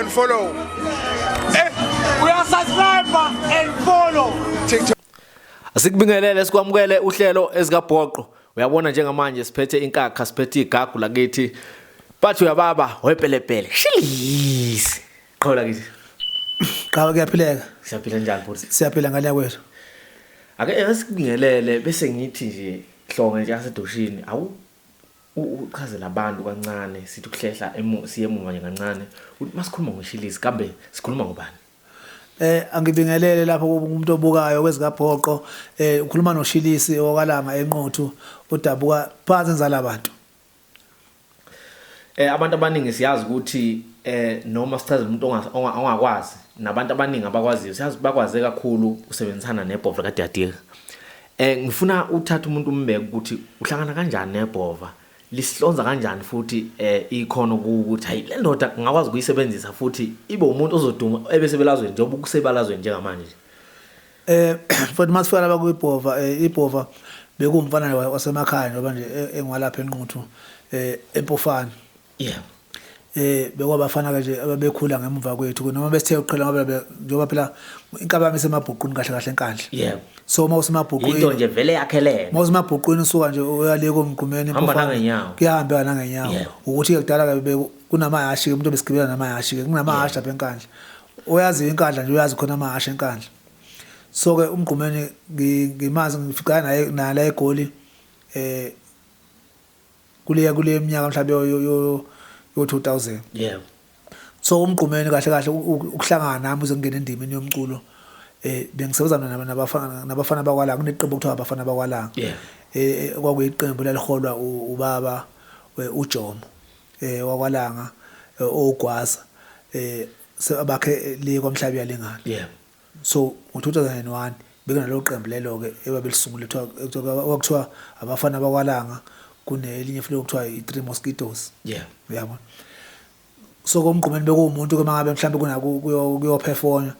and follow. Uyasubscribe and follow. TikTok. Asikubingelele sikwamukele uhlelo ezikabhoqo. Uyabona njengamanje siphethe inkakha siphethe igagu lakithi. Bathi uyababa wepelepele. Shilisi. Qhola kithi. Qawa kuyaphileka. Siyaphila njani futhi? Siyaphila ngale kwethu. Ake asikubingelele bese ngithi nje hlonge nje asedoshini awu uchazela abantu kancane sithi ukuhlehla siye emuva nje kancane. Masikhuluma ngoshilisi kambe sikhuluma ngobani? Angibingelele lapho umuntu obukayo kwezikabhoqo ukhuluma noShilisi okalanga enqothu udabuka phansi nzala abantu. Abantu abaningi siyazi ukuthi noma sithaza umuntu ongakwazi nabantu abaningi abakwaziyo siyazi bakwaze kakhulu usebenzisana nebhova kaDadira. Ngifuna uthatha umuntu umbeke ukuthi uhlangana kanjani nebhova lisihlonza kanjani futhi ikhono ukuthi hayi le ndoda ngakwazi ukuyisebenzisa futhi ibe umuntu ozoduma ebesebelazweni njengoba ukusebalazweni njengamanje. Futhi masifika lapha kuibhova ibhova bekumfana wasemakhaya ngoba nje engwalapha enquthu empofana. Yeah. Bekwabafana nje ababekhula ngemuva kwethu noma besithe uqhela ngoba njengoba phela inkabami semabhuqweni kahle kahle enkandla. Yeah. So mawusemabhuqweni into nje vele yakhelene. Mawusemabhuqweni usuka nje uyale komgqumeni empofana. Kuyahamba nangenyawo. Ukuthi kudala kunamahashi umuntu besigibela namahashi kunamahashi lapha enkandla. Uyazi inkandla nje uyazi khona amahashi enkandla. So ke umgqumeni ngimazi ngifika naye nala eGoli kule minyaka mhlawumbe yo 2000. Yeah. So umgqumeni kahle kahle ukuhlangana nami uze ngene endimeni yomculo bengisebenza nabafana bakwalanga kuneqembu okuthiwa abafana bakwalanga. Yeah. Kwakuyiqembu leliholwa ubaba uJomo wakwalanga ogwaza abakhe le kwamhlabi yalengana. Yeah. So ngo2001 bekunalo qembu lelo ke ebabelisungule kwakuthiwa abafana bakwalanga kunelinye futhi okuthiwa i3 Mosquitoes. Yeah. Uyabona. So komgqumeni bekuwumuntu ke mangabe mhlambe kunako kuyo perform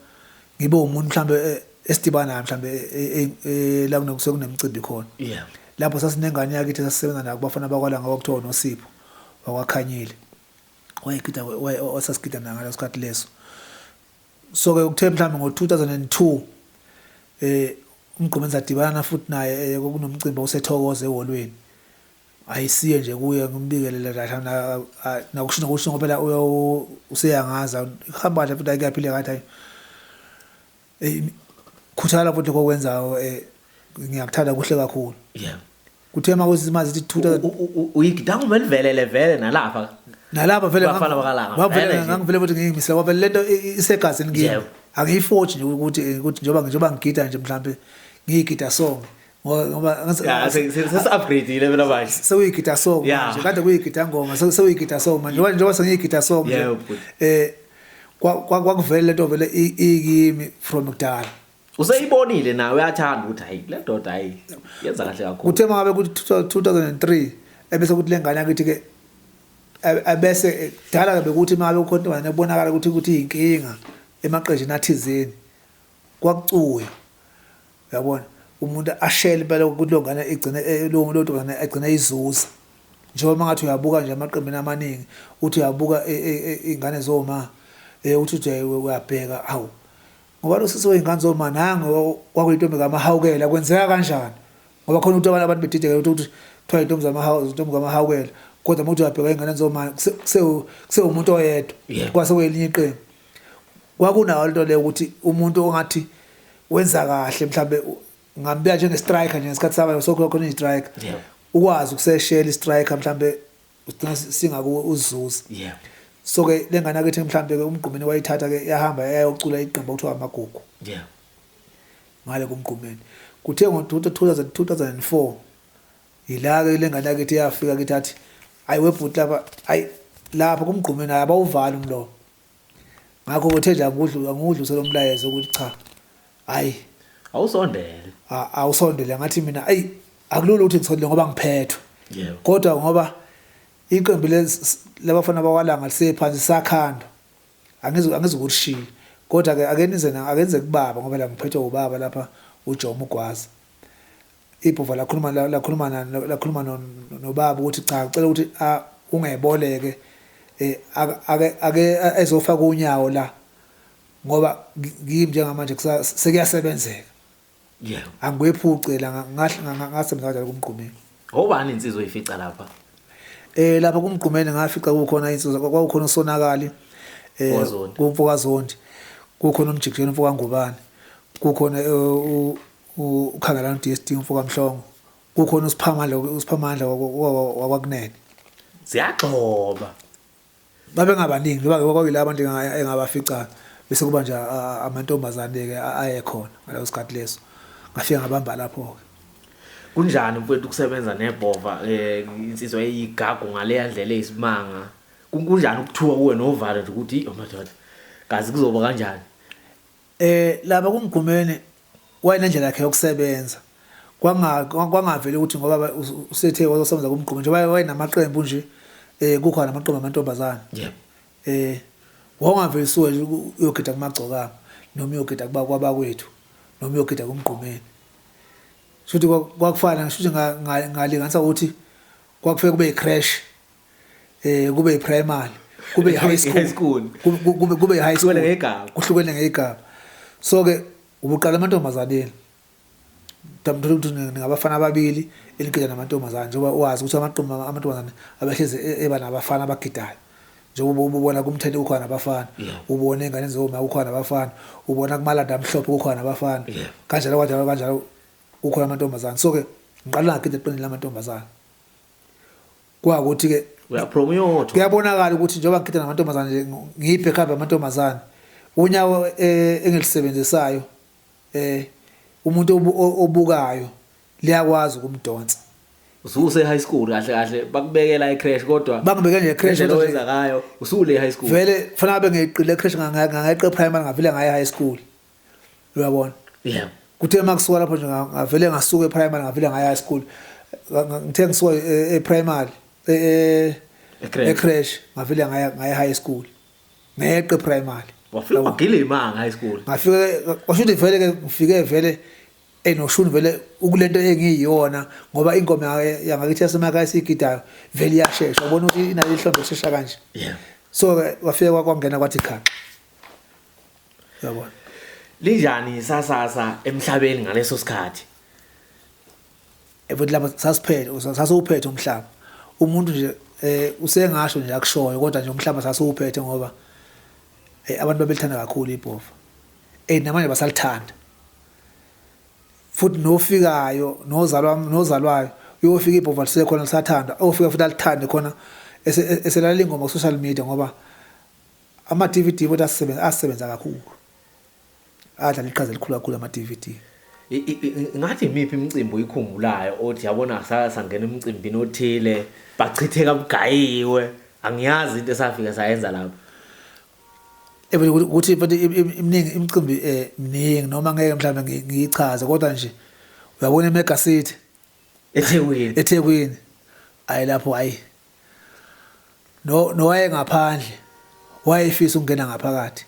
ngibe umuntu mhlambe esidibana mhlambe la kunemcimbi khona. Yeah. Lapho sasinengane yakithi sasisebenza nayo kubafana bakwalanga kwakuthiwa noSipho wakwakhanyile. Wayegida osasigida ngalo sikhathi leso. So ke ukuthe mhlambe ngo2002 umgqumeni sadibana futhi naye kunomcimbi osethokoze eholweni. Ayisiye nje kuye ngimbikelela la nakusho ngoba phela useyangaza ihamba nje futhi akuyaphila kathi khuthala futhi kokwenzayo ngiyakuthanda kuhle kakhulu. Yeah. Kuthe makuthi imazi 2000 uyigidanga umelvelele vele nalapha vele bafana bakalanga ngavele ngivele futhi ngiyimisela ngoba lento isegazini ngiyini angiyiforge nje ukuthi njoba ngigida nje mhlambe ngiyigida song ngoba sesi-upgrade ile mina manje sewuyigida song manje kade kuyigida ngoma sewuyigida song manje njengoba sengiyigida song kwakuvele lento vele ikimi from kudala. Useyibonile nawe uyathanda ukuthi hayi le ndoda hayi yenza kahle kakhulu. Kuthe mangabe kuthi 2003 ebese kuthi lengane yakithi ke abese dala ke bekuthi mangabe ukhona nebonakala ukuthi inkinga emaqejini athizeni kwakucuya. Uyabona umuntu ashele phela ukuthi lo ngane igcine lo ngane egcina izuza njengoba mangathi uyabuka nje amaqembini amaningi uthi uyabuka ingane zoma uthi nje uyabheka awu ngoba lo sisi weingane zoma nange kwakuyintombi kamahawukela kwenzeka kanjani ngoba khona ukuthi abantu bedideka ukuthi kuthiwa intombi kamahawukela kodwa umuntu uyabheka ingane zoma kusewumuntu oyedwa kwase kwelinye iqembu kwakunayo lento le ukuthi umuntu ongathi wenza kahle mhlambe ngambeka njenge striker nje ngesikhathi sabayo sokho khona i-striker ukwazi ukuseshela i-striker mhlambe uthina singaku uzuza. Yeah. So ke lengane yakithi mhlambe ke umgqumeni wayithatha ke yahamba yayocula iqembu okuthiwa amagugu. Yeah. Ngale kumgqumeni kuthe ngo2004 ila ke lengane yakithi yafika kithi athi ayi webhuti lapha ayi lapha kumgqumeni abawuvali umlomo ngakho uthe nje angudluse lo mlayezo ukuthi cha hayi awusondele awusondele ngathi mina ayi akulula ukuthi ngisondele ngoba ngiphethwe. Yeah. Kodwa ngoba iqembu labafana bakwalanga lisephansi sakhanda angizukulishiya kodwa ke akenze kubaba ngoba la ngiphethwe ubaba lapha uJomo Gwaza. Ibhova lakhuluma nobaba ukuthi cha ucela ukuthi ungeboleke ake ezofaka unyawo la ngoba ngimi njengamanje sekuyasebenzeka yebo angwephuce la ngasebenza kanjalo kumgqumeni obani insizwe oyifica lapha lapha kumgqumeni ngafica kukhona insizwa kwakukhona usonakali kumfokazondi kukhona umjikijeni umfokangubane kukhona ukhangelana DSD umfokamhlongo kukhona usiphamandla wakwakunene siyagxoba babe ngabaningi kwakuyila abantu engabafica bese kuba nje amantombazane ke ayekhona ngaleso sikhathi leso ngafika ngabamba lapho ke kunjani mfowethu ukusebenza nebhova insizwa eyigagu ngale ndlela eyisimanga kunjani ukuthuka kuwe novalo nje ukuthi amadoda kazi kuzoba kanjani lapha kumgqumeni wayinendlela yakhe yokusebenza kwangaveli ukuthi ngoba usethe wazosebenza kumgqumeni nje wayinamaqembu nje kukhona amaqembu amantombazane yebo wangavelisiwe nje uyogida kumagcokama noma uyogida kuba kwabakwethu noma uyogida kumgqumeni futhi kwakufana ngisho ngalinganisa ukuthi kwakufike kube icrash kube iprimary kube high school kube high school ngegaba kuhlukene ngegaba so ke ubuqala amantombazane tamthola ukuthi ngabafana ababili eligida namantombazane njengoba wazi ukuthi amantombazane abahleze eba nabafana abagidayo njengoba ubona kumthende ukhona abafana ubona ingane zoma ukhona abafana ubona kumalanda amhlophe ukhona abafana kanjalo ukhona amantombazane so ke ngiqala ngagida eqinile amantombazane kwakuthi ke uyapromote kuyabonakala ukuthi njengoba ngigida namantombazane ngiphe ekhaya amantombazane unyawo engilisebenzisayo umuntu obukayo liyakwazi ukumdonsa ususe high school kahle bakubekela icrash kodwa bangibeke nje icrash lowenza ngayo usule high school vele fanele abe ngeqile icrash ngangeqe primary ngavile ngaye high school uyabona yebo kuthe makusuka lapho nje ngavele ngasuka eprimary ngavile ngaye high school ngithe ngisuka eprimary ecrash ngavile ngaye high school ngeqe primary wafika wagile imanga high school ngafike washuthi vele ke ngifike vele enoshuni vele ukulento engiyiyona ngoba ingoma yangakithi yasemakhaya sigidayo vele iyashesha ubona ukuthi inale ihlombe eshesha kanje yeah so wafika kwangena kwathi khaxa yabona linjani sasasa emhlabeni ngaleso sikhathi efuthi lapha sasuphethe umhlaba umuntu nje usengasho nje akushoyo kodwa nje umhlaba sasuphethe ngoba abantu babelithanda kakhulu ibhofa namanje basalithanda futhi nofikayo nozalwayo uyofika ibhofa lisekhona lisathanda ofika futhi alithande khona eselala ingoma ku social media ngoba ama DVD bothi asebenza kakhulu adla liqhaza elikhulu kakhulu ama DVD ngathi imiphi imicimbi uyikhumbulayo othi yabona sangena emcimbini othile bachitheka bugayiwe angiyazi into esafika sayenza lapho ukuthi iminingi imicimbi miningi noma ngeke mhlawumbe ngiyichaze kodwa nje uyabona eMega City eThekwini ayi lapho ayi no waye ngaphandle wayefisa ukungena ngaphakathi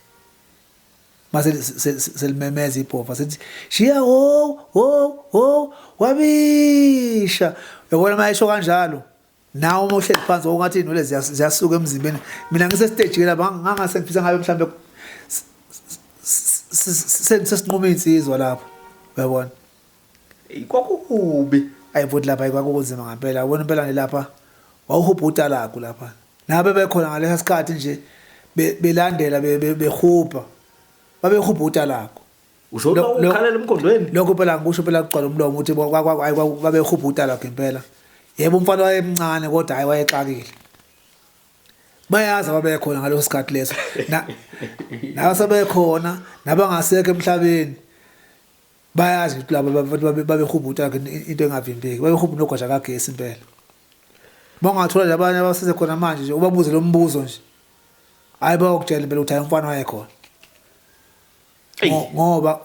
mase selimemeza ibhofa sithi shiya ho wabisha uyabona mayisho kanjalo nawo uma uhleli phansi ongathi inole ziyasuka emzimbeni mina ngise stage lapha ngangase ngifisa ngabe mhlambe sesinqoma insizwa lapho uyabona kwakukubi ayivuthi lapha kwakunzima ngempela ubona impela lapha wawuhubhuta lakho lapha nabe bekhona ngalesa sikhathi nje belandela behubha babehubhuta lakho usho ukukhalela emkondweni lokho phela ngisho phela kucala umlomo ukuthi babehubhuta lakho impela yebo umfana wayemncane kodwa hayi wayexakile bayazi ababekhona ngaleso sikhathi leso nawe sebekhona nabangasekho emhlabeni bayazi ukuthi laba babehubhuta into engavimbeki babehubhuta nogwasha kagesi impela bangathola labanye abasese khona manje nje ubabuze lo mbuzo nje hayi bayokutshela impela ukuthi umfana wayekhona ngoba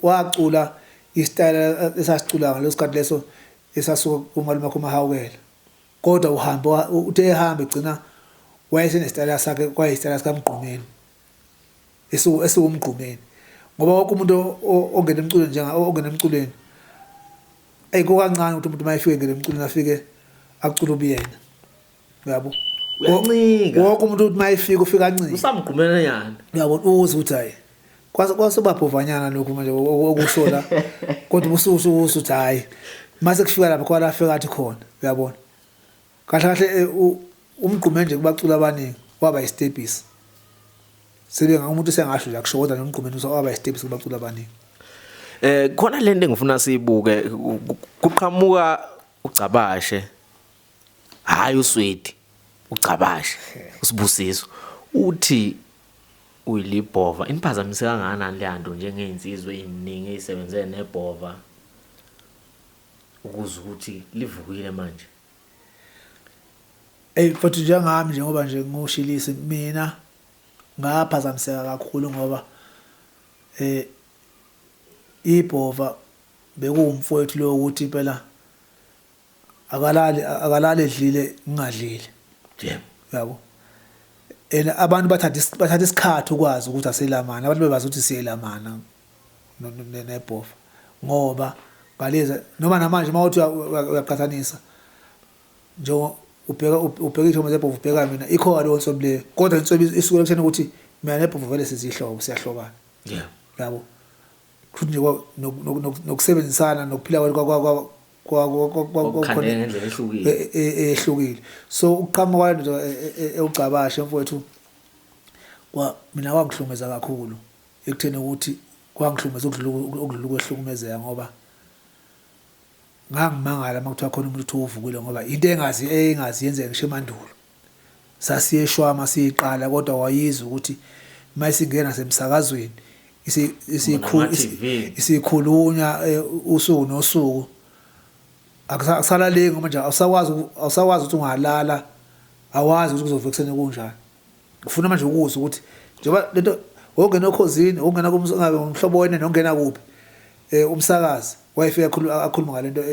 wacula istyle esasicula ngaleso sikhathi leso esasuka umalume wakho Mahawukela kodwa uhamba uthe ehamba egcina wayesenestyle sakhe kwayistyle sikaMgqumeni esiwumgqumeni ngoba wonke umuntu ongena emculweni ongena emculweni ayiko kancane ukuthi umuntu mayefike ngene emculweni afike acula ubuyena yabo uyancika wonke umuntu uthi mayifika ufika kancane usamgqumela yana uyabona uze uthi hayi kwase babhovanyana lokhu manje okushola kodwa ubususu uthi hayi mase kufika lapha kwala fika athi khona uyabona kahle kahle umgqume nje kubacula abaningi waba istepisi sebe ngumuntu sengasho nje akushoda nomgqumeni waba istepisi kubacula abaningi khona lento engifuna siyibuke kuqhamuka ucabashe hayi uswidi ucabashe usibusiso uthi uyilibhova iniphazamise kangakanani le nto njengeinsizwe eziningi ezisebenze nebhova ukuze ukuthi livukile manje futhi njengami njengoba nje ngushilisi mina ngaphazamiseka kakhulu ngoba ibhova bekuwumfowethu lo ukuthi phela akalali edlile ngingadlile yabo abantu bathatha isikhathi ukwazi ukuthi aselamana abantu bebazi ukuthi siyelamana nebhova ngoba ngaleza noma namanje mawuthi uyaqhathanisa njengo ubheka ithoma zebhova ubheka mina ikho leyo nsobi leyo kodwa insobi isuke ekutheni ukuthi mina nebhova vele sizihlobo siyahlobana yabo futhi nje nokusebenzisana nokuphila ngendlela ehlukile so uqhamuka kwalento ewucabashe mfowethu mina wangihlumeza kakhulu ekutheni ukuthi kwangihlumeza ukudlula ukwehlukumezeka ngoba ngangimangala makuthiwa khona umuntu uvukile ngoba into engazi yenzeka ngisho emandulo sasiyeshwama siyiqala kodwa wayizwa ukuthi mayisingena semsakazweni isikhulunya usuku nosuku akusalaleki manje awusawazi ukuthi ungalala awazi ukuthi kuzovela kuseni kunjani ufuna manje ukuzwa ukuthi njengoba lento ongena okhosini ongena kumhlobo wena nongena kuphi umsakazi wayefika akhuluma ngalento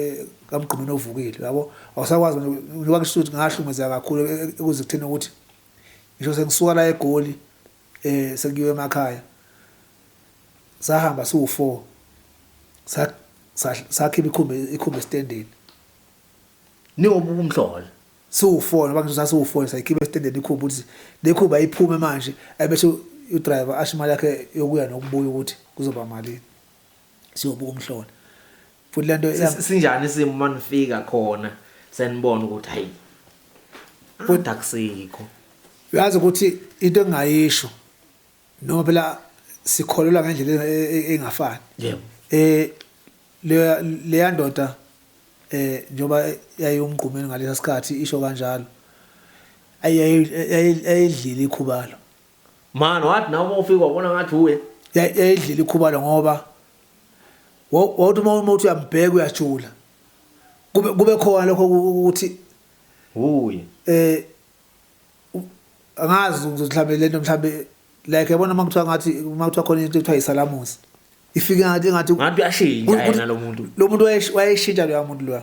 kamgqumeni ovukile yabo awusakwazi njengoba ngisho ukuthi ngahlumezeka kakhulu ukuze kuthena ukuthi ngisho sengisuka la eGoli sekuyiwe emakhaya sahamba su4 sakhipha ikhumbe standeni ningobuka umhlolo su4 ngoba ngisho sasu4 sayikhipha standeni ikhumbe ukuthi lekhuba ayiphume manje ayibethe udriver ashimali yakhe yokuya nokubuya ukuthi kuzoba malini siyobuka umhlolo futhi lento sinjani isimo manifika khona senibona ukuthi hayi kodwa akusikho uyazi ukuthi into engayisho noma phela sikholelwa ngendlela engafani yebo leya ndoda njoba yayumgqumeni ngalesa sikhathi isho kanjalo ayidlile ikhubalo man wathi nawe ufika wabona ngathi uwe yayidlile ikhubalo ngoba wathi uma uthi uyambheka uyajula kube khona lokho ukuthi uye angazi mhlawumbe lento mhlawumbe like yabona makuthiwa khona into ekuthiwa isalamusi ifika ngathi uyashintsha yena lo muntu wayeshintsha lo muntu lo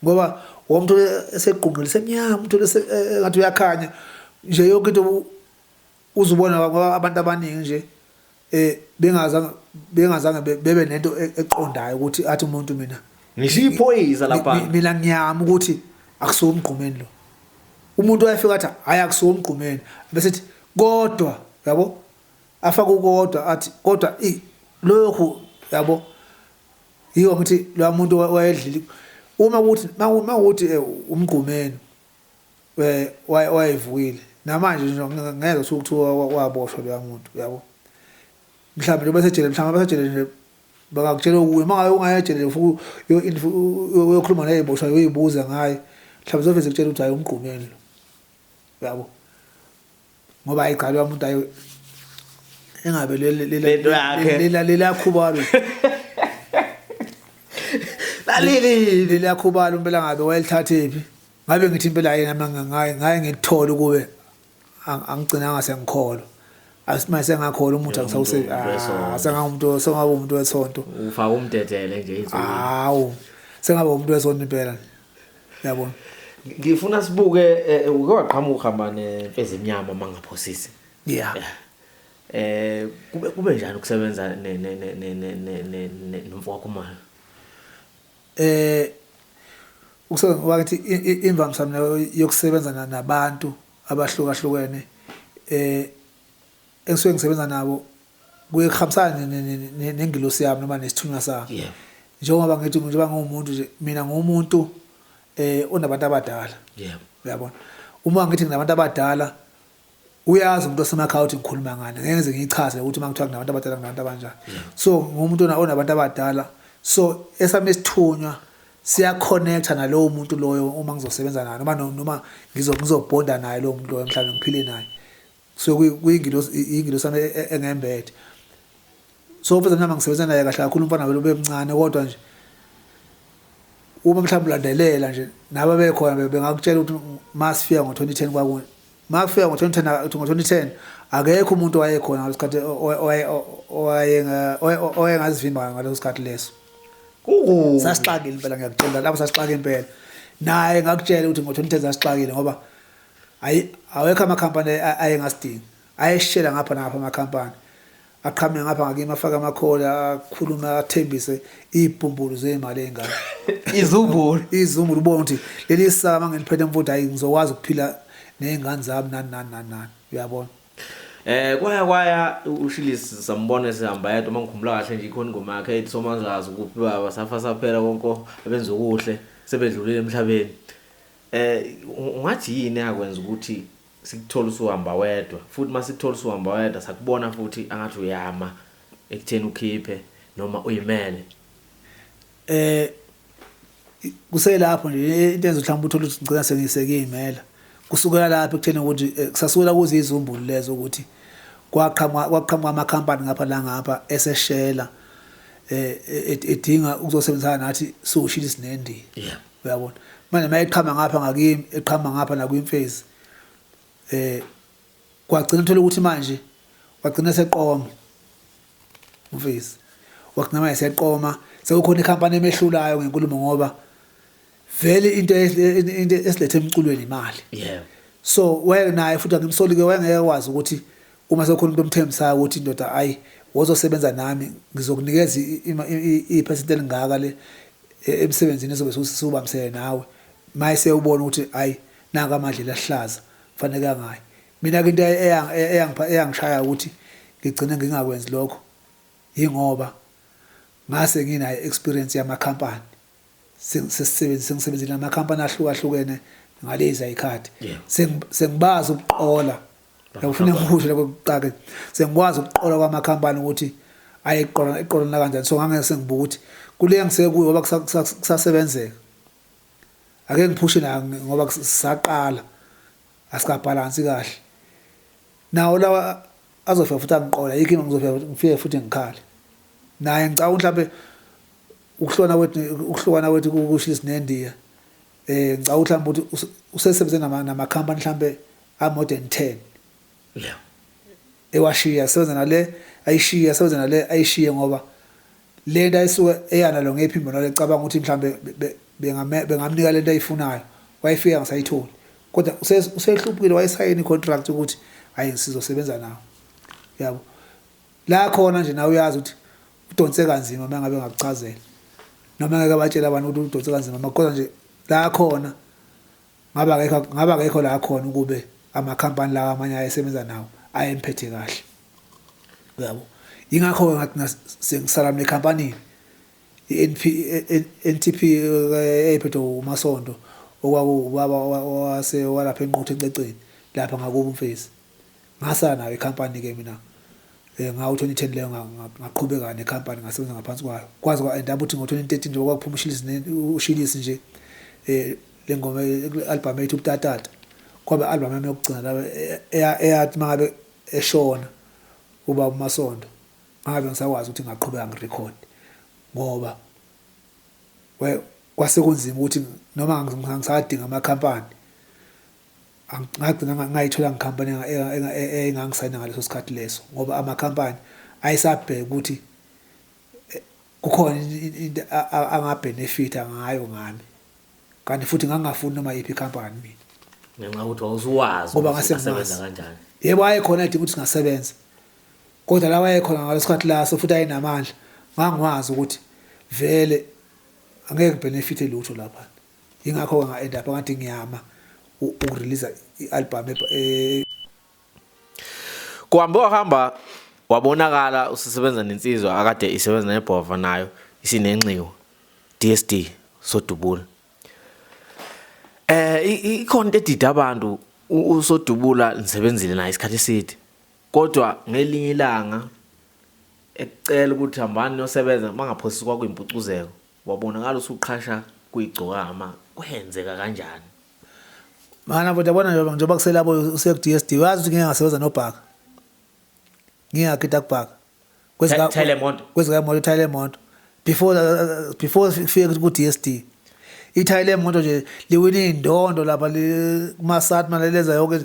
ngoba umuntu esequngqile semnyama umuntu ngathi uyakhanya nje yonke into uzubona ngoba abantu abaningi nje bengazange bebe nento eqondayo ukuthi athi umuntu mina ngishiphoyisa lapha mina ngiyama ukuthi akusuka umgqumeni lo umuntu wayefika athi hayi akusuka umgqumeni bese ethi kodwa yabo afaka ukodwa athi kodwa lokhu yabo yiyo ukuthi lo muntu wayedlile uma ukuthi umgqumeni wayevukile namanje nje ngeke ukuthi waboshwa lo muntu yabo mhlawumbe bese ejele nje bakakutshela ukuye mangabe ungayejele futhi uyokhuluma naye boshwa uyibuza ngaye mhlawumbe zoveze kutshela ukuthi hayi umgqumeni lo yabo ngoba ayiqala umuntu ayo engabe lela khubalo lela khubalo impela ngabe wayelithathephi ngabe ngithi impela yena ngaye ngithola kube angigcina ngasengikholwa asimase ngakholwa umuntu akusawuse asengamuntu sengaba umuntu wesonto ufaka umdedele nje izolo hawu sengaba umuntu wesonto impela yabona ngifuna sibuke uke waqhamuka uhamba nemfezi emnyama mangaphosisi yeah kube njani ukusebenza nomfowakho manje ukusebenza wakithi imvamisa mina yokusebenza nabantu abahlukahlukene engisuke ngisebenza nabo kuyekuhambisana nengilosi yami noma nesithunywa sami Yeah. njengoba ngithi njengoba ngumuntu nje mina ngumuntu onabantu abadala Yeah. uyabona uma ngithi nginabantu abadala uyazi umuntu osemakhaya uthi ngikhuluma ngani ngeke ngize ngichaze ukuthi uma ngithiwa nginabantu abadala nginabantu abanjani so ngumuntu onabantu abadala so esami isithunywa siya connecta nalowo muntu loyo uma ngizosebenza naye noma ngizobonda naye lowo muntu loyo mhlawumbe ngiphile naye so kuyingilosi engembethe so mfethu mina ngisebenza naye kahle kakhulu umfana welo bemncane kodwa nje uma mhlawumbe ulandelela nje nabo bekhona bengakutshela ukuthi masifika ngo2010 kwakunye mafika ngo2010 akekho umuntu wayekhona ngalesikhathi oyengazivimba ngaleso sikhathi leso sasixakile impela ngiyakutshela lapho sasixaka impela naye ngakutshela ukuthi ngo2010 sasixakile ngoba awekho amakhampani ayengasidingi ayeshela ngapha napha amakhampani aqhamuke ngapha ngakimi afaka amakhola akhuluma athembise ibhumbulo zemali engane izumbulu ubona ukuthi leli saka ngeniphethe mfuthi hayi ngizokwazi ukuphila nezingane zami nani uyabona kwaya uShilisi sambona sihamba yedwa mangikhumbula kahle nje ikhona ingoma yakhe ethi somanzazi ukuphi baba safa saphela konke abenza okuhle sebedlulile emhlabeni ungathi yini yakwenza ukuthi sikuthola usuhamba wedwa futhi masikuthola usuhamba wedwa sakubona futhi angathi uyama ekutheni ukhiphe noma uyimele kuselapho nje into mhlawumbe uthola ukuthi ngicela sengisekimela kusukela lapho ekutheni ukuthi kusasukela kuze izumbulu lezo ukuthi kwaqhamuka amakhampani ngapha la ngapha eseshela edinga ukuzosebenzana nathi soShilisi neNdiya uyabona manje mayeqhama ngapha ngakimi eqhama ngapha na kwimfezi kwagcina uthola ukuthi manje wagcina seqoma umfezi wagcina manje seqoma sekukhona ikhampani emehlulayo ngenkulumo ngoba vele into esilethe emculweni imali so naye futhi ngimsolike wengeke wazi ukuthi uma sekukhona umuntu omthembisayo ukuthi indoda ayi wozosebenza nami ngizokunikeza ipercent elingaka le emsebenzini ezobe susubamsele nawe mayise ubona ukuthi ayi nanga amadlela ahlaza fanele kangayi mina ke into eyangishaya ukuthi ngigcine ngingakwenzi lokho ingoba ngase nginayo experience yamakhampani sengisebenzile namakhampani ahlukahlukene ngalezi ikhadi sengibaza ukuqola ngifuna ukusho lokho kuqaka sengikwazi ukuqola kwamakhampani ukuthi ayiqola na kanjani so ngangeke sengibuka ukuthi kule ngisekuyo ngoba kusasebenzeka ake ngiphushe la ngoba sisaqala asikabhalansi kahle nawo lawa azofika futhi angiqola yikho ngizofika ngifike futhi ngikhale naye ngicabanga mhlawumbe ukuhlukana kwethu kuShilisi neNdiya ngicabanga mhlawumbe ukuthi usesebenze namakhampani mhlawumbe more than 10 ewashiya sebenza nale ayishiya sebenza nale ayishiye ngoba lento ayisuka eyana lo ngephimbo nale cabanga ukuthi mhlawumbe bengamnika lento ayifunayo wayifika ngisayitholi kodwa usehluphukile wayesayini icontract ukuthi hayi sizosebenza nawo yabo la khona nje nawe uyazi ukuthi udonse kanzima mangabe ngakuchazela noma ngeke abatshela abantu ukuthi udonse kanzima makodwa nje la khona ngaba ngekho la khona ukube amakhampani lawa amanye ayesebenza nawo ayemphethe kahle yabo ingakho ngathi sengisala nekhampani iNTP ephethe uMasondo okwakubaba walapha enquthe eCeceni lapha ngakubo umfezi ngasala nayo ikhampani ke mina ngawo 2010 leyo ngaqhubeka nekhampani ngasebenza ngaphansi kwayo kwazi kwaendaba ukuthi ngo2013 nje kwakuphuma uShilisi nje lengoma album ethu ubutatata kwaba album yami yokugcina la eyathi mangabe eshona uba uMasondo ngabe ngisakwazi ukuthi ngaqhubeka ngirecord ngoba kwasekunzima ukuthi noma ngisadinga amakhampani ngagcina ngayithola ngikhampani engangisayina ngaleso sikhathi leso ngoba amakhampani ayisabheka ukuthi kukhona into angabenefita ngayo ngami kanti futhi ngangafuni noma yipi ikhampani mina ngenxa ukuthi awusuwazi ngoba ngasebenza kanjani yebo ayikhona idinga ukuthi ngasebenza kodwa la wayekhona ngaleso sikhathi la so futhi ayinamandla ngangwazi ukuthi vele angeke benefite lutho lapha ingakho nga end up ngathi ngiyama ukurelease i-album kuhambe wahamba wabonakala usisebenza nensizwa akade isebenza nebhova nayo isinenxiwo DSD Sodubula. Ikhona edida abantu uSodubula nisebenzile naye isikhathi eside. Kodwa ngelinye ilanga ekucela ukuthi hambani nosebenza mangaphosi kwakuyimpucuzeko wabonakala usuqhasha kuyigcokama kwenzeka kanjani? Mana bodwa bona njengoba kuselabo useku DSD wazi ukuthi ngeke ngasebenza noBhaka. Ngiyakita kuBhaka. Kwezika moto Thailand moto. Before fike ku DSD. iThailand moto nje liwina indondo lapha kumasat maleleza yonke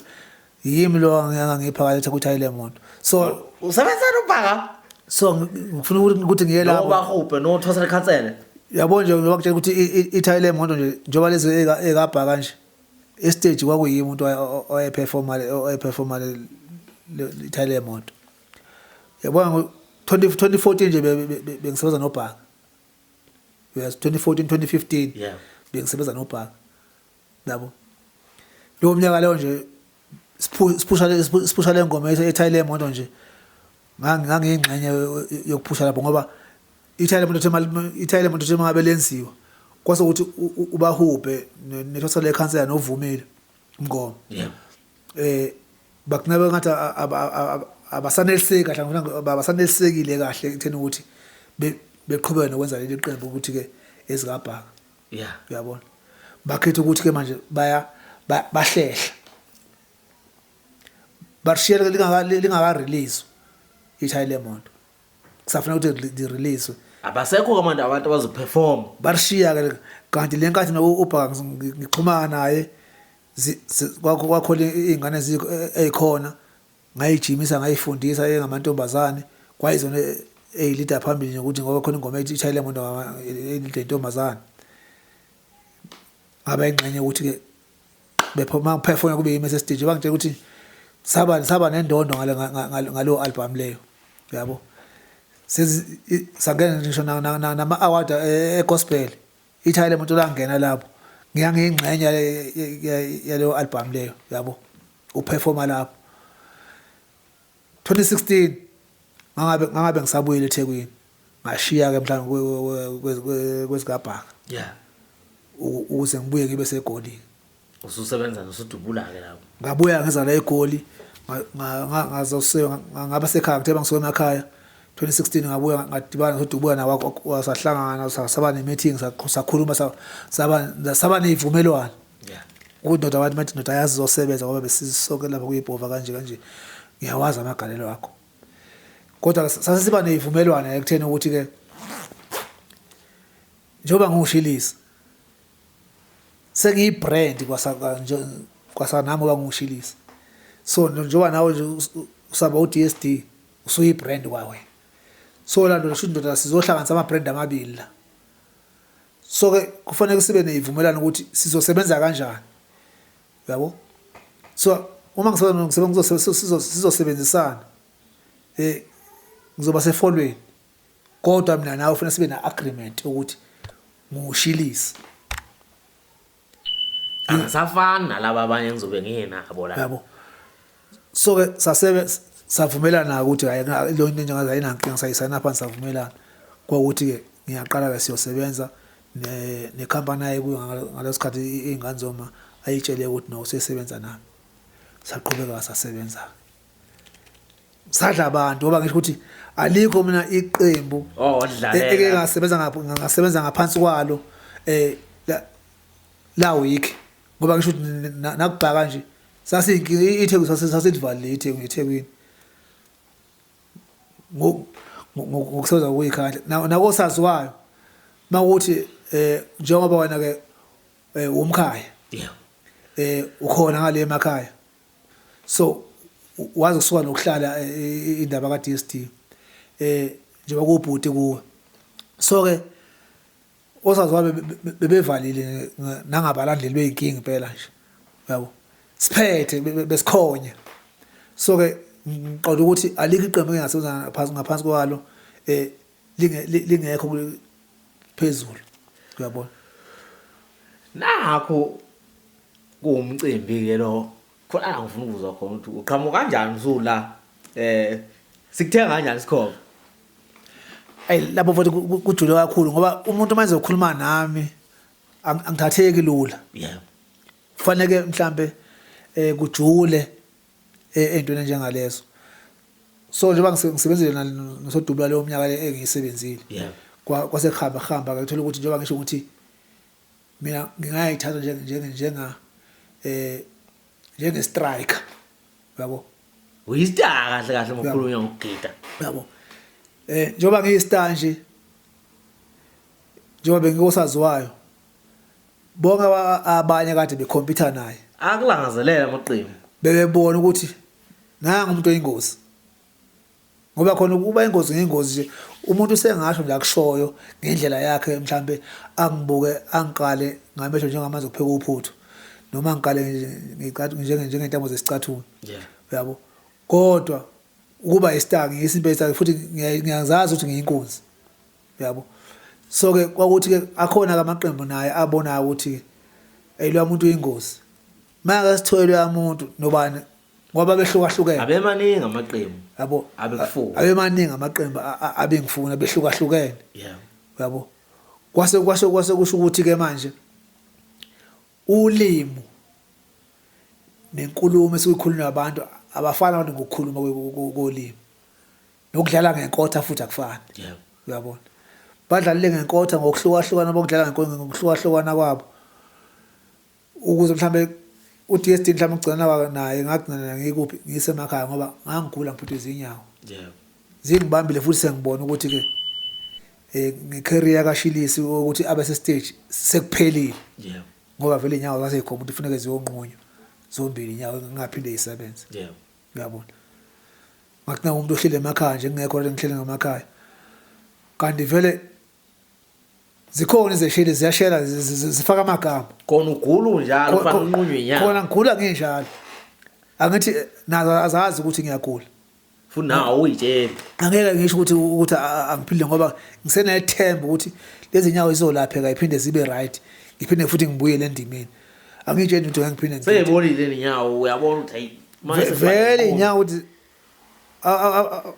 yimi lo ngiphakathi ku Thailand moto. So usebenza noBhaka? So ngifuna ukuthi ngiye lapho. Ngoba hope no thosa lekhansele. Yabo nje ngokutshela ukuthi iThailand moto nje njoba lezi ekaBhaka nje. Estage kwakuyimi umuntu oyeperforma iThailand moto. Yabo 2014 nje bengisebenza noBhaka. Yes 2014 2015. Yeah. Bengisebenza noBhaka. Yabo. Lo mnyaka leyo nje siphusha le ngoma eThailand moto nje. Ngangiyingxenye yokuphusha lapho ngoba iThailand moto thema ngabelenziwa. Kwase ukuthi ubahubhe nethosa lekhansela novumile ngoma. Yeah. Bakunabe ngathi abasaneliseki kahle ngifuna abasanelisekile kahle ekutheni ukuthi beqhubeka nokwenza leli qembu ukuthi ke ezikaBhaka. Yeah. Uyabona. Bakhetha ukuthi ke manje bahlehla. Barshiyela lingaka release iThailand moto. Kusafuna ukuthi di release. Abasekho kamanje abantu abazoperform. Barshiya ke kanti lenkathi noBhaka ngixhumana naye kwakhona izingane ezikhona ngayijimisa ngayifundisa engamantombazane kwayizona leader phambili nje ukuthi ngoba khona ingoma ethi iThailand moto ngentombazane ngabe ingxenye ukuthi ke bephuma perform kube yimi stage bangitshela ukuthi saba nendondo ngalo album leyo yabo sangena ngisho nama award egospel iThailand moto langena lapho ngiyangingxenye yaleyo album leyo yabo uperforma lapho 2016 ngabe ngisabuyile eThekwini ngashiya ke mhlawumbe kwezikaBhaka. Yeah. Ukuze ngibuye ngibe seGoli. Ususebenza noSodubula ke lapho. Ngabuya ngeza la eGoli ngaba sekhaya ngithe bangisuka emakhaya 2016 ngabuya ngadibana noSodubula nawo wasahlangana saba ne-meeting sakhuluma saba neyivumelwano. Yeah. Ukuthi abantu bathi ndoda yazi zosebenza ngoba besisonke lapha kuyibhova kanje ngiyawazi amagalelo akho. Kodwa sasiba neyivumelwano ekutheni ukuthi ke njoba ngiushilisa sengiyibrand kwasanami oba ngiushilisa. So njoba nawe nje usaba uDSD usuyibrand kwawe. So la ndoda ndoda sizohlanganisa ama-brand amabili la. So ke kufanele sibe neyivumelwano ukuthi sizosebenza kanjani. Yabo? So uma sizosebenzisana ngizoba sefolweni kodwa mina nawe ufuna sibe na agreement ukuthi ngiushilisa. Angisafani nalabo abanye ngizobe nginabo la. Yabo. So ke savumelana ukuthi hayi lo into njengaza ayinankinga sayisana phansi savumelana kwakuthi ke ngiyaqala la siyosebenza necompany ayikuyo ngalesikhathi ingane ayitshele ukuthi no usesebenza nami. Saqhubeka sasebenza. Sadla abantu ngoba ngisho ukuthi alikho mina iqembu odlalela ngasebenza ngaphansi kwalo la week ngoba ngisho ukuthi nakuBhaka nje iThekwini sasilivalile iThekwini ngokusebenza kuyikhandla nakosaziwayo mawuthi njengoba wena ke umkhaya. Yeah. Ukhona ngale emakhaya. So wazi kusuka nokuhlala indaba kaDSD njengoba kubhuti kuwe. So ke osaziwayo bebevalile nangabalandeli beyinkingi impela nje. Yabo. Siphethe besikhonya. So ke ngiqonda ukuthi alikho iqembu engasebenza ngaphansi kwalo lingekho phezulu. Uyabona? Nakho kuwumcimbi ke lo khona ngifuna ukuzwa khona ukuthi uqhamuka kanjani usula sikuthenga kanjani isikhova Hey lapho futhi kujule kakhulu ngoba umuntu manje uzokhuluma nami angithatheki lula. yebo Kufanele mhlambe kujule entweni njengalezo. So njengoba ngisebenzile nosodubula leyo mnyaka le engiyisebenzile. yebo Kwasekuhamba ke uthola ukuthi njengoba ngisho ukuthi mina ngingayithatha njenge striker. Yabo. uyistar kahle ngokukhulunywa ngokugida Yabo. Njengoba ngiyistar nje njengoba bengikosaziwayo bonke abanye kade bekhompyutha naye akulangazelela amaqembu bebebona ukuthi nanga umuntu oyingozi ngoba khona ukuba ingozi ngengozi nje umuntu usengasho nje akushoyo ngendlela yakhe mhlambe angibuke angiqale ngamehlo njengamanzi okupheka uphuthu noma ngiqale njengentambo zesicathulo yabo kodwa ukuba istar ngiyisimpe istar futhi ngiyazazi ukuthi ngiyinkunzi yabo so ke kwakuthi ke akhona amaqembu naye abona ukuthi lo muntu uyingozi manje sithoyelwe umuntu nobani ngoba behlukahlukene abemaningi amaqembu yabo abekufuka abemaningi amaqembu abengifuna behlukahlukene yabo kwase kusho ukuthi ke manje ulimi nenkulumo esikukhuluma nabantu abafana ngokukhuluma kolimi nokudlala ngenkotha futhi akufani uyabona badlalile ngenkotha ngokuhlukahlukana bokudlala ngokuhlukahlukana kwabo ukuze mhlambe uDSD mhlambe ugcina naye ngagcina ngikuphi ngisemakhaya ngoba ngangigula ngiphuthwe inyawo zingibambile futhi sengibona ukuthi ke ngecareer kaShilisi ukuthi abe se stage sekuphelile ngoba vele inyawo zasekhoma ukuthi kufanele ziyonqunywa zombili inyawo ngingaphinde yisebenze uyabona ngakuna umuntu ohlele emakhaya nje ngekho ngihlele ngemakhaya kanti vele zikhona izesheli ziyashela zifaka amagama khona ugulu njalo kufanele unqunywe inyama khona ngigula nginjalo angithi nazo azazi ukuthi ngiyagula futhi nawo uyitshela angeke ngisho ukuthi angiphile ngoba ngisenethemba ukuthi lezi nyawo izolapheka iphinde zibe right ngiphinde futhi ngibuyele endimeni angitshela ukuthi ngiphinde seyibonile inyawo uyabona ukuthi hayi vele inyawo ukuthi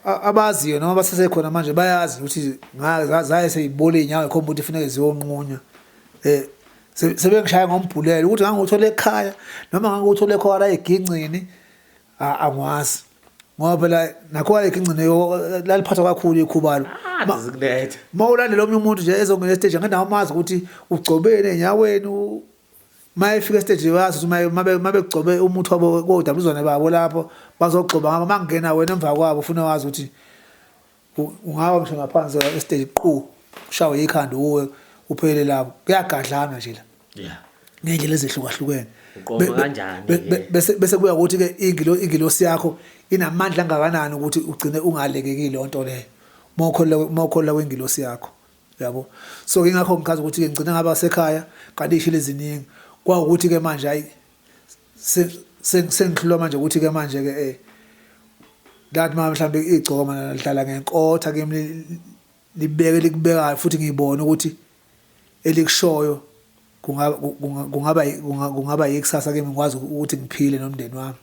abaziyo noma basesekhona manje bayazi ukuthi zaye seyibole inyawo ekhomba ukuthi kufanele ziyonqunywa sebengishaya ngombhulelo ukuthi nganguthola ekhaya noma nganguthola ekhona egincini angwazi ngoba phela nakho egincini laliphatha kakhulu ikhubalo zikunetha mawulandela omnye umuntu nje ezongena stage ngenda amazi ukuthi ugcobene enyaweni mayefika stage yazi ukuthi mabegcobe umuthi wabo kodabuzwane babo lapho bazogcoba ngaba mangena wena emva kwabo ufuna wazi ukuthi ungaba ngisho ngaphansi stage qhu ushawe ikhanda uwe uphele lapho kuyagadlana nje la ngendlela ezehlukahlukene uqobo kanjani bese kuya ukuthi ke ingilosi yakho inamandla angakanani ukuthi ugcine ungalekekile onto leyo mawukhola kwengilosi yakho yabo so ingakho ngikazi ukuthi ke ngicina ngaba sekhaya kanti ishile eziningi kwaukuthi ke manje hayi sengihlulwa manje ukuthi ke manje ke ngathi mhlawumbe igcoko mina lidlala ngenkotha ke libeke likubeka futhi ngiyibona ukuthi elikushoyo kungaba yikusasa ke ngikwazi ukuthi ngiphile nomndeni wami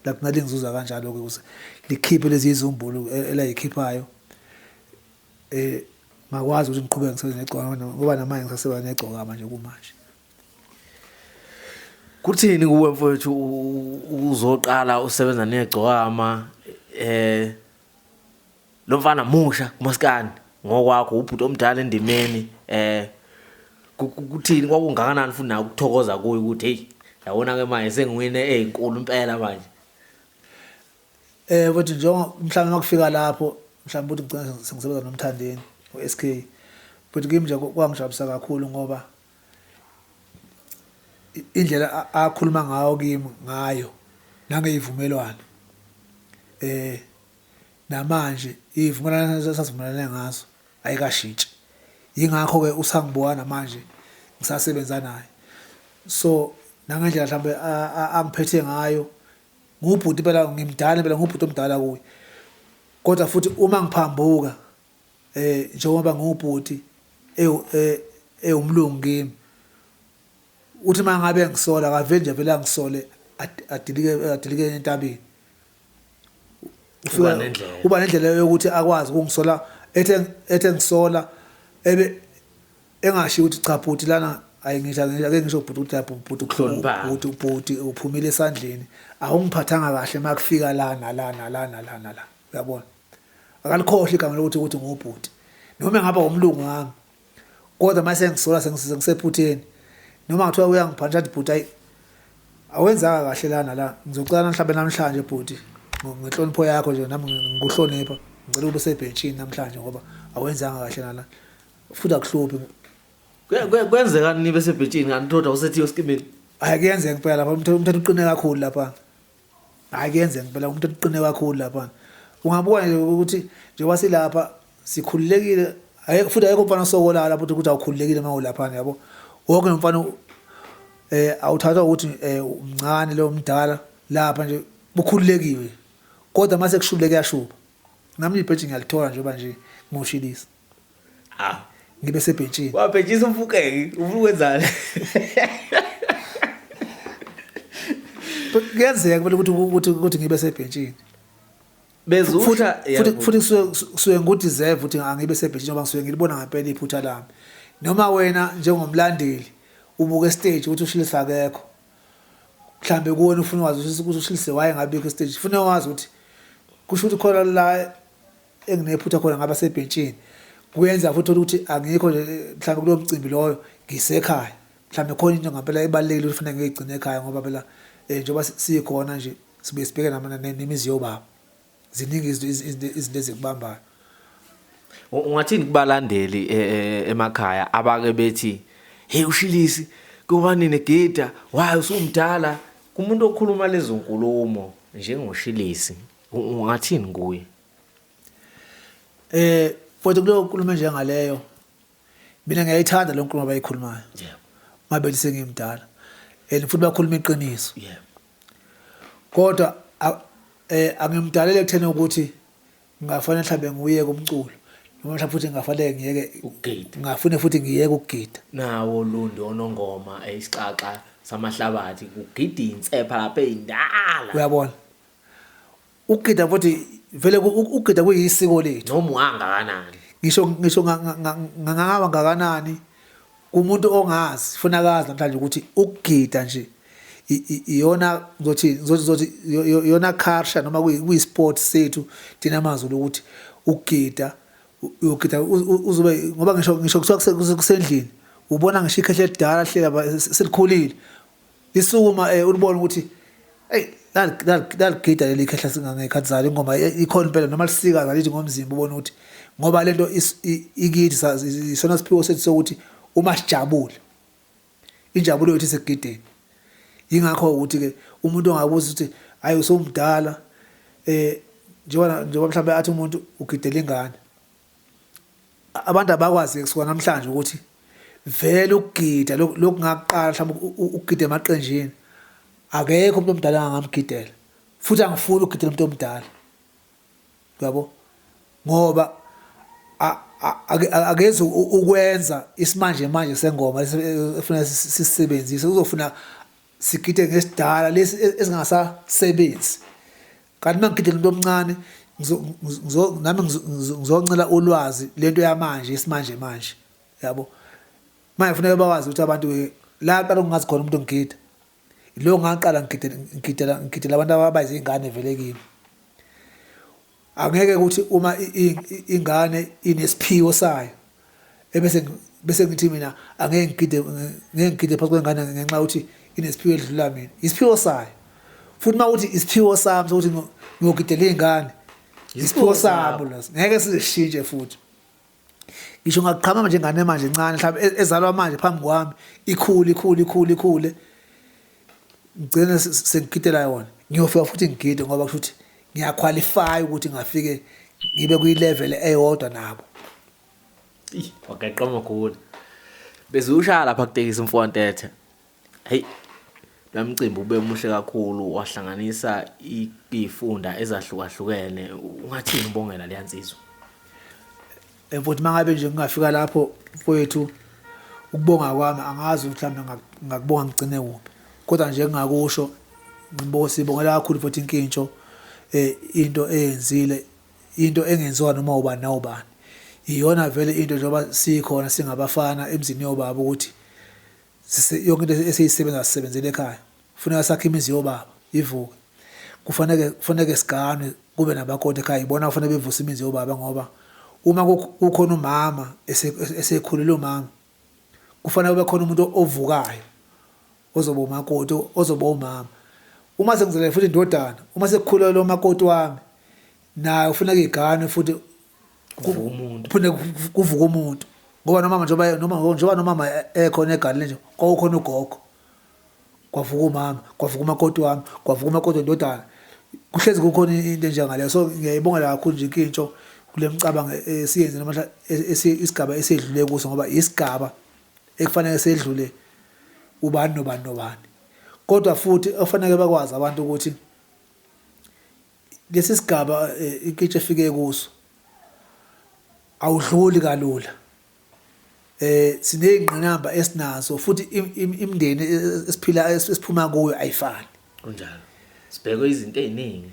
la kungathi ngizuza kanjalo ke ukuze likhiphe lezi izumbulu elayikhiphayo makwazi ukuthi ngiqhubeke ngisebenze negcoko ngoba namanje ngisasebenza negcoko manje kumanje kuthini kuwe mfowethu uzoqala usebenza negcokama lo mfana musha kumaskani ngokwakho ubhuti omdala endimeni kuthini kwakungakanani futhi naku ukuthokoza kuye ukuthi hey yabona ke manje sengiwine ezinkulu impela manje futhi njengoba mhlawumbe makufika lapho mhlawumbe ukuthi ngicela sengisebenza nomthandeni uSK futhi kimi nje kwangijabulisa kakhulu ngoba indlela akhuluma ngayo nangeyivumelwano namanje ivumelwano sasivumelane ngazo ayikashintshi ingakho ke usangibuka namanje ngisasebenza naye so nangendlela mhlambe angiphethe ngayo ngubhuti phela ngimdala phela ngubhuti omdala kuye kodwa futhi uma ngiphambuka njengoba ngubhuti umlungu kimi uthi mangabe ngisola akaveli nje vele angisole adilike entabeni Uba nendlela. uba nendlela yokuthi akwazi ukungisola ethe ngisola ebe engashi ukuthi cha bhuti lana ayingisha ake ngisho bhuti ukuthi Ukuhlonipha. bhuti uphumile esandleni awungiphathanga kahle makufika la uyabona akalikhohle igama lokuthi ngubhuti noma ngaba umlungu ngami kodwa mase ngisola sengisephutheni noma ngathiwa uyangiphanisha bhuti ayi awenzanga kahle la ngizocela mhlawumbe namhlanje bhuti ngenhlonipho yakho nje nami ngikuhlonipha ngicela ube sebhenchini namhlanje ngoba awenzanga kahle nala futhi akuhluphi Kwenzeka nibe sebhetshini kanti thoda usethiyo skimini. ayikuyenzeka impela lapha umthetho uqine kakhulu lapha ayikuyenzeka impela umthetho uqine kakhulu lapha ungabuka nje ukuthi njengoba silapha sikhululekile futhi ayikho mfana sokolala lapho ukuthi awukhululekile uma ulapha yabo wonke umfana awuthatha ukuthi umncane lo mdala lapha nje bukhululekiwe kodwa mase kushubuleke yashuba nami ibheji ngiyalithola njengoba nje ngoshilisa ngibe sebhenchini Wabhejisa umfukeke, ufuna ukwenzani? kuyenzeka phela ukuthi ngibe sebhenchini Bezusha futhi kusuke ngudeserve ukuthi angibe sebhenchini ngoba ngisuke ngilibona ngempela iphutha lami noma wena njengomlandeli ubuke stage ukuthi ushilisa akekho mhlambe kuwona ufuna wazi ukuthi ushilise waye ngabikho stage ufuna wazi ukuthi kusho ukuthi khona la enginephutha khona ngaba sebhenchini kuyenza futhi ukuthi angikho mhlambe kulo mcimbi loyo ngisekhaya mhlambe khona into ngempela ebalekile ufuna ngiyigcine ekhaya ngoba phela njengoba sikhona nje sibe sibheke nemizi yobaba ziningi izinto ezikubambayo. Ungathini kubalandeli emakhaya abake bethi hey ushilisi kuba nini gida waye usumdala kumuntu okhuluma lezo nkulumo njengoshilisi ungathini kuye? Futhi kulo nkulumo njengaleyo mina ngiyayithanda lo nkulumo abayikhulumayo. Yebo. Mabe sengimdala futhi bakhuluma iqiniso. Yebo. Kodwa angimdalele ekutheni ukuthi ngafanele mhlambe nguye kumculo noma mhlawumbe futhi ngafanele ngiyeke Ukugida. ngafune futhi ngiyeke ukugida. Nawo Lundi onongoma isixaxa samahlabathi kugida insepha lapha ezindala. Uyabona ukugida futhi vele ukugida kuyisiko lethu Noma ungangakanani. ngisho ngangaba ngakanani kumuntu ongazi funa akazi namhlanje ukuthi ukugida nje iyona ngizothi iyona culture noma kuyisport sethu thina amaZulu ukuthi ukugida uyogida uzobe ngoba ngisho kuthiwa kusendlini ubona ngisho ikhehle edala hlela selikhulile lisukuma ulibona ukuthi hey laligida leli khehla singangekhathi zalo ingoma ikhona impela noma lisikaza lithi ngomzimba ubona ukuthi ngoba lento ikithi isona siphiwo sethu sokuthi uma sijabule injabulo yethu isegideni ingakho ukuthi ke umuntu ongabuza ukuthi hayi usomdala njengoba mhlawumbe athi umuntu ugidela ingane abantu abakwazi kusuka namhlanje ukuthi vele ukugida lokungaqala mhlawumbe ukugida emaqenjini akekho umuntu omdala angamgidela futhi angifuni ukugidela umuntu omdala yabo ngoba akeze ukwenza isimanje manje sengoma efuna sisebenzise uzofuna sigide ngesidala lesi esingasasebenzi kanti mangigidela umuntu omncane nami ngizoncela ulwazi lento yamanje isimanje manje yabo manje kufanele bawazi ukuthi abantu la qala ungazi khona umuntu ongigida lo ngaqala ngigidela abantu ababayize ingane vele kimi angeke ukuthi uma ingane inesiphiwo sayo bese ngithi mina angeke ngigide phakathi kwengane ngenxa ukuthi inesiphiwo edlula mina isiphiwo sayo futhi mawuthi isiphiwo sami sokuthi ngiyogidela ingane isiphiwo sabo leso ngeke sizishintshe futhi ngisho ngaqhama manje ingane manje encane mhlawumbe ezalwa manje phambi kwami ikhule ngicela sengigidela yona ngiyofika futhi ngigide ngoba kusho ukuthi ngiyaqualify ukuthi ngafike ngibe kuyilevel eyodwa nabo. Waqaqama khona bezusha lapha kutekisa umfontethe hey lamcimbi ube muhle kakhulu wahlanganisa ifunda ezahlukahlukene ungathini ubongela leyansizwa Futhi mangabe nje ngingafika lapho kwethu ukubonga kwami angazi ukuthi mhlawumbe ngakubonga ngigcine kuphi kodwa nje ngingakusho sibongela kakhulu futhi inkintsho into eyenzile into engenziwa noma ubani nawubani iyona vele into njengoba sikhona singabafana emzini yobaba ukuthi yonke into esiyisebenzele ekhaya kufanele sakhe imizi yobaba ivuke kufanele siganwe kube nabakhona ekhaya ibona kufanele bevuse imizi yobaba ngoba uma kukhona umama esekhulile umama kufanele kube khona umuntu ovukayo ozoba umakoti ozoba umama uma sengizele futhi indodana uma sekukhulelwe lo makoti wami naye ufuna igane futhi kuvuka umuntu ngoba noma mama ekhona egane nje kwakukhona ugogo kwavuka umama kwavuka umakoti wami kwavuka umakoti indodana kuhlezi kukhona into njengaleyo so ngiyayibongela kakhulu nje inkintsho kule mcabango siyenze namhla isigaba esedlule kuso ngoba isigaba ekufanele sedlule ubani nobani kodwa futhi ofanele bakwazi abantu ukuthi lesi sigaba inkintsho efike kuso awudluli kalula sineyingqinamba esinazo futhi imindeni esiphuma kuyo ayifani kunjalo sibheke izinto eziningi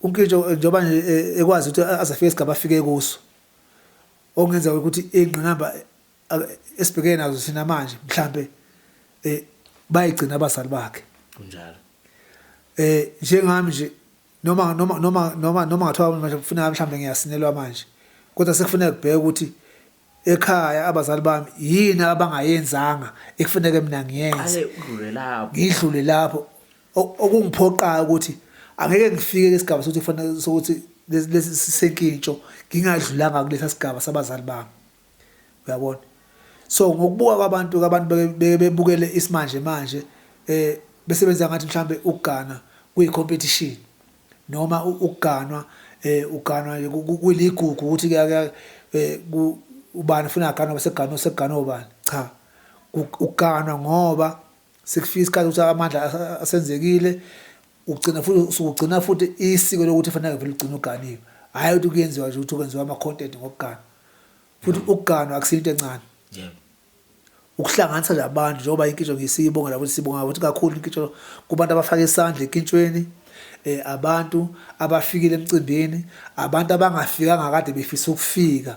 unkintsho njoba nje ekwazi ukuthi azafike isigaba afike kuso okungenza ukuthi ingqinamba esibhekene nazo sina manje mhlambe bayigcina abazali bakhe kunjalo njengami nje noma ngathiwa manje kufuneka mhlambe ngiyasinelwa manje kodwa sekufuneka kubheke ukuthi ekhaya abazali bami yini abangayenzanga ekufuneka mina ngiyenze ngidlule lapho okungiphoqayo ukuthi angeke ngifike lesigaba sokuthi kufanele sokuthi lesi senkintsho ngingadlulanga kulesa sigaba sabazali bami uyabona so ngokubuka kwabantu bebukele isimanje manje besebenza ngathi mhlambe ukugana kuyicompetition noma ukuganwa kuligugu ukuthi ubani ufuna aganwa segano ubani cha uganwa ngoba sekufika isikhathi ukuthi amandla asenzekile ugcina futhi isiko lokuthi fanele vele ugcina uganiwe hayi ukuthi kuyenziwa nje ukuthi kwenziwa ama content ngokugana futhi ukuganwa akusinto encane yebo ukuhlanganisa nje abantu njengoba inkintsho ngisiyibonga lapho sibonga ukuthi kakhulu inkintsho kubantu abafaka isandla enkintshweni abantu abafikile emcimbini abantu abangafikanga kade befisa ukufika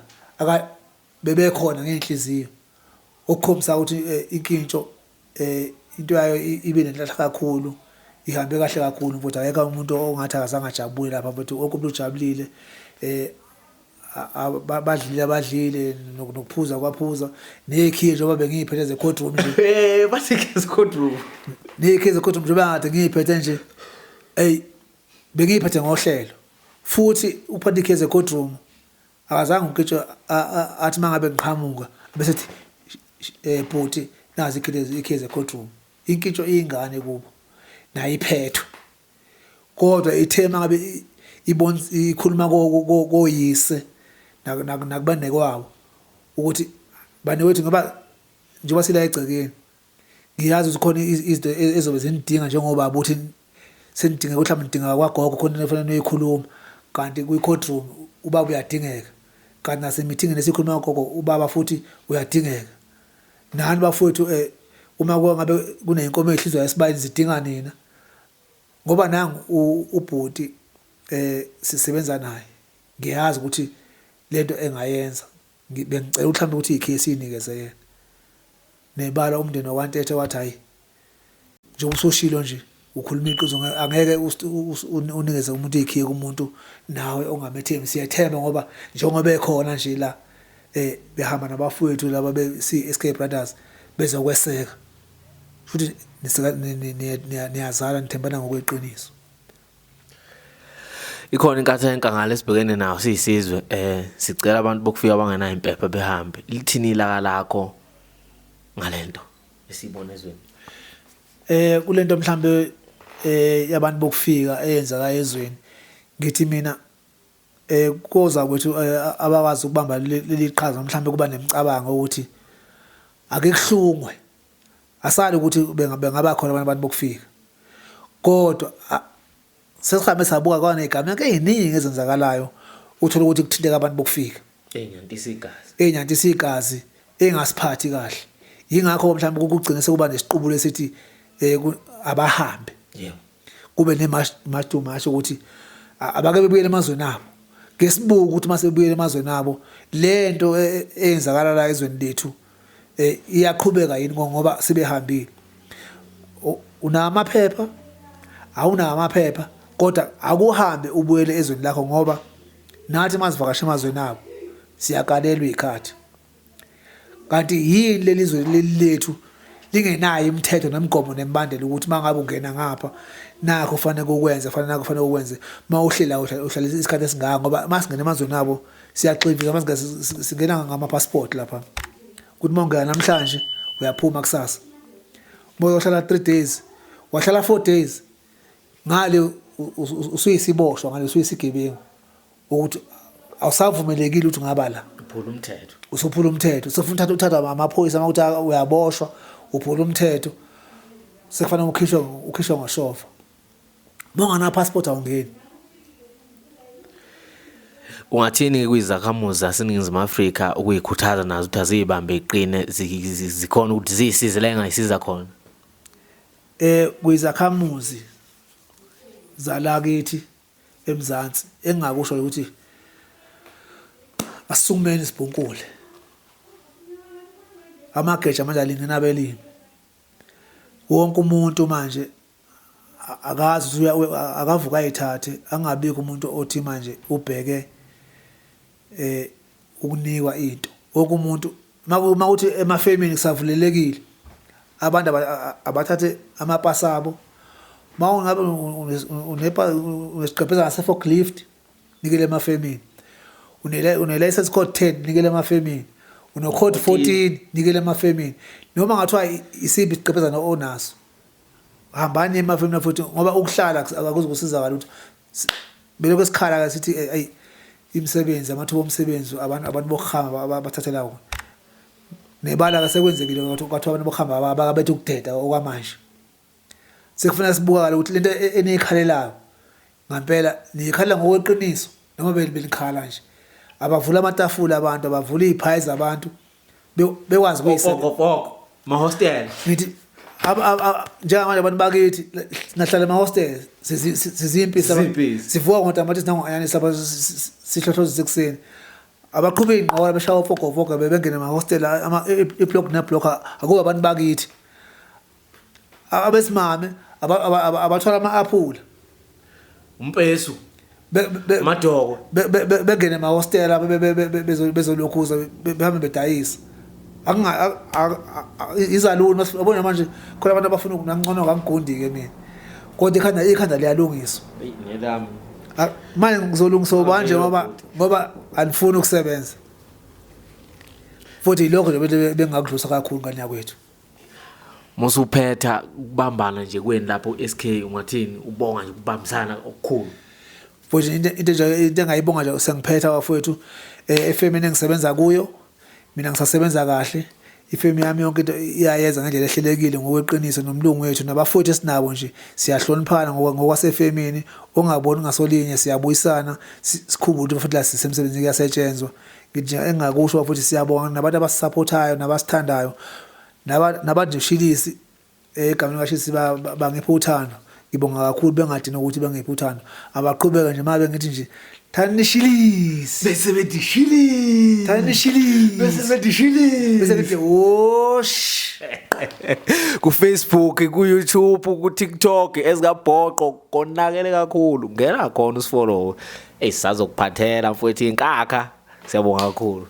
bebekhona ngenhliziyo okukhombisa ukuthi inkintsho into yayo ibe nenhlanhla kakhulu ihambe kahle kakhulu futhi ayeka umuntu ongathi akazangajabule lapha futhi wonke umuntu ujabulile badlile nokuphuza kwaphuza nekhiye njengoba bengiyiphethe ze courtroom nje bathi ke courtroom nekhiye ze courtroom njengoba ngade ngiyiphethe nje bengiyiphethe ngohlelo futhi uphathe ikhiye ze courtroom akazange ukitsho athi mangabe ngiqhamuka bese bhuti nazi ikhiye ze courtroom inkintsho ingane kubo nayiphethwe kodwa ithema ngabe ikhuluma koyise nakubane kwabo ukuthi bane wethu ngoba njengoba sila egcekeni ngiyazi ukuthi khona izinto ezobe zinidinga njengoba uthi senidinga ukuthi mhlawumbe nidinga kwagogo khona kufanele niyikhuluma kanti kwi-courtroom ubaba uyadingeka kanti nase meeting nesikhuluma gogo ubaba futhi uyadingeka nani bafowethu uma ngabe kuneyinkomo ehlizwa yesibayini zidinga nina ngoba nangu ubhuti sisebenza naye ngiyazi ukuthi lento engayenza bengicela mhlawumbe ukuthi ikhesi inikeze yena nebala umndeni wakwantethe wathi hayi njengoba usoshilo nje ukhuluma iqiniso angeke unikeze umuntu ikhiye kumuntu nawe ongamethembi siyathemba ngoba njengoba ekhona nje la behamba nabafowethu laba be-SK Brothers bezokweseka futhi niyazala nithembana ngokweqiniso ikhona inkathi enkangala esibhekene nayo siyisizwe sicela abantu bokufika abangenayo impepha behambe lithini ilaka lakho ngalento esibona ezweni kulento mhlambe yabantu bokufika eyenzeka ezweni ngithi mina koza kwethu abakwazi ukubamba leli qhaza mhlambe kuba nemicabango ukuthi ake kuhlungwe asali ukuthi bengaba khona abantu bokufika kodwa sesihambe sabuka kwana igama eziningi ezenzakalayo uthola ukuthi kuthinteka abantu bokufika enyantisa igazi engasiphathi kahle. Yingakho mhlawumbe ukugcina sekuba nesiqubulo esithi abahambe. Yebo. Kube nemasho ukuthi abake bebuyele emazweni abo. Ngesibuku ukuthi mase bebuyele emazweni abo lento eyenzakala la ezweni lethu iyaqhubeka yini ngoba sebehambile. Unamaphepha awunawo amaphepha kodwa akuhambe ubuyele ezweni lakho ngoba nathi masivakasha emazweni abo siyakalelwa ikhathi. Kanti yini lelizwe lethu lingenayo imithetho nemigomo nemibandela ukuthi mangabe ungena ngapha nakho kufanele ukwenze mawuhlela uhlala isikhathi esingaka ngoba masingena emazweni abo siyaxivika masingena ngama passport lapha ukuthi mawungena namhlanje uyaphuma kusasa. Moyohlala 3 days wahlala 4 days ngale usuyisiboshwa ngale usuyisigebengu ukuthi awusavumelekile ukuthi ungaba la Uphula umthetho. Usuphula umthetho sefuna uthatha amaphoyisa ukuthi uyaboshwa uphula umthetho sekufanele ukhishwe ngoshofa. Mongana passport awungeni. Ungathini kuyizakhamuzi zaseNingizimu Afrika ukuyikhuthaza nazo ukuthi azibambe iqine zikhona ukuthi zisize la engayisiza khona? Kuyizakhamuzi zala kithi eMzansi engingakusho ukuthi asisukumeni sibhunkule. Amageja manje alingena abelimi. Wonke umuntu manje akazi akavuka ayithathe angabikho umuntu othi manje ubheke ukunikwa into. Wonke umuntu makuthi emafemini kusavulelekile abantu abathathe amapasa abo. Mawungabe unesiqepheza ngase forklift nikele emafemini. Une license code 10 nikele emafemini. Uno code 14 nikele emafemini. Noma ngathiwa isiphi isiqephezana onaso. Hambani emafemini futhi ngoba ukuhlala akuzukusiza ukuthi beloko esikhala sithi ay imisebenzi amathuba omsebenzi abantu bokuhamba bathathela wona. Nebala kasekwenzekile kwathiwa abantu bokuhamba ababethe ukudeda okwamanje. Sekufanele sibuka ukuthi lento eniyikhalelayo ngempela niyikhala ngokweqiniso noma belikhala nje. Abavula amatafula abantu abavula iziphayi zabantu bekwazi ukuyisebenzisa ma hostel. Ngithi njengamanje abantu bakithi nahlala ema hostel sizimpisi sivuka ngontambama nangoanyani saba sihlothoza sekuseni. Abaqhubeka ingqola beshaya ufogofoga bebengena ema hostel iblock neblock akuba abantu bakithi. Abesimame abathwala ama-aphula Umpesu madoko bengene ema hostel bezolokhuza behambe bedayisa. Izaluni masibona manje khona abantu abafuna ukungcono kangigundi ke mina. Kodwa ikhanda liyalungiswa. Nelami. Manje ngizolungisa ubanje ngoba anifuni ukusebenza. Futhi lokho nje bengakudlusa kakhulu ngani yakwethu. Musuphetha ukubambana nje kweni lapho SK ungathini ubonga nje ukubambisana okukhulu. Futhi into engayibonga nje sengiphetha wafowethu efemini engisebenza kuyo. Mina ngisasebenza kahle. Ifemi yami yonke into iyayenza ngendlela ehlelekile ngokweqiniso nomlungu wethu nabafuthi esinabo nje siyahloniphana ngokwasefemini ongaboni ngasolinye siyabuyisana sikhumbule futhi la sisemsebenzini kuyasetshenzwa. Ngithi engakusho futhi siyabonga nabantu abasupportayo nabasithandayo nabantu shilisi egameni kaShilisi bangipha uthando. Ngibonga kakhulu bengadini ukuthi bengipha uthando. Abaqhubeka nje mabe ngithi nje Thani Shilisi besebedishilisi Thani Shilisi besebedishilisi wosh ku Facebook ku YouTube ku TikTok ezikabhoqo konakele kakhulu ngena khona usifollow sizazokuphathela mfowethu inkakha siyabonga kakhulu.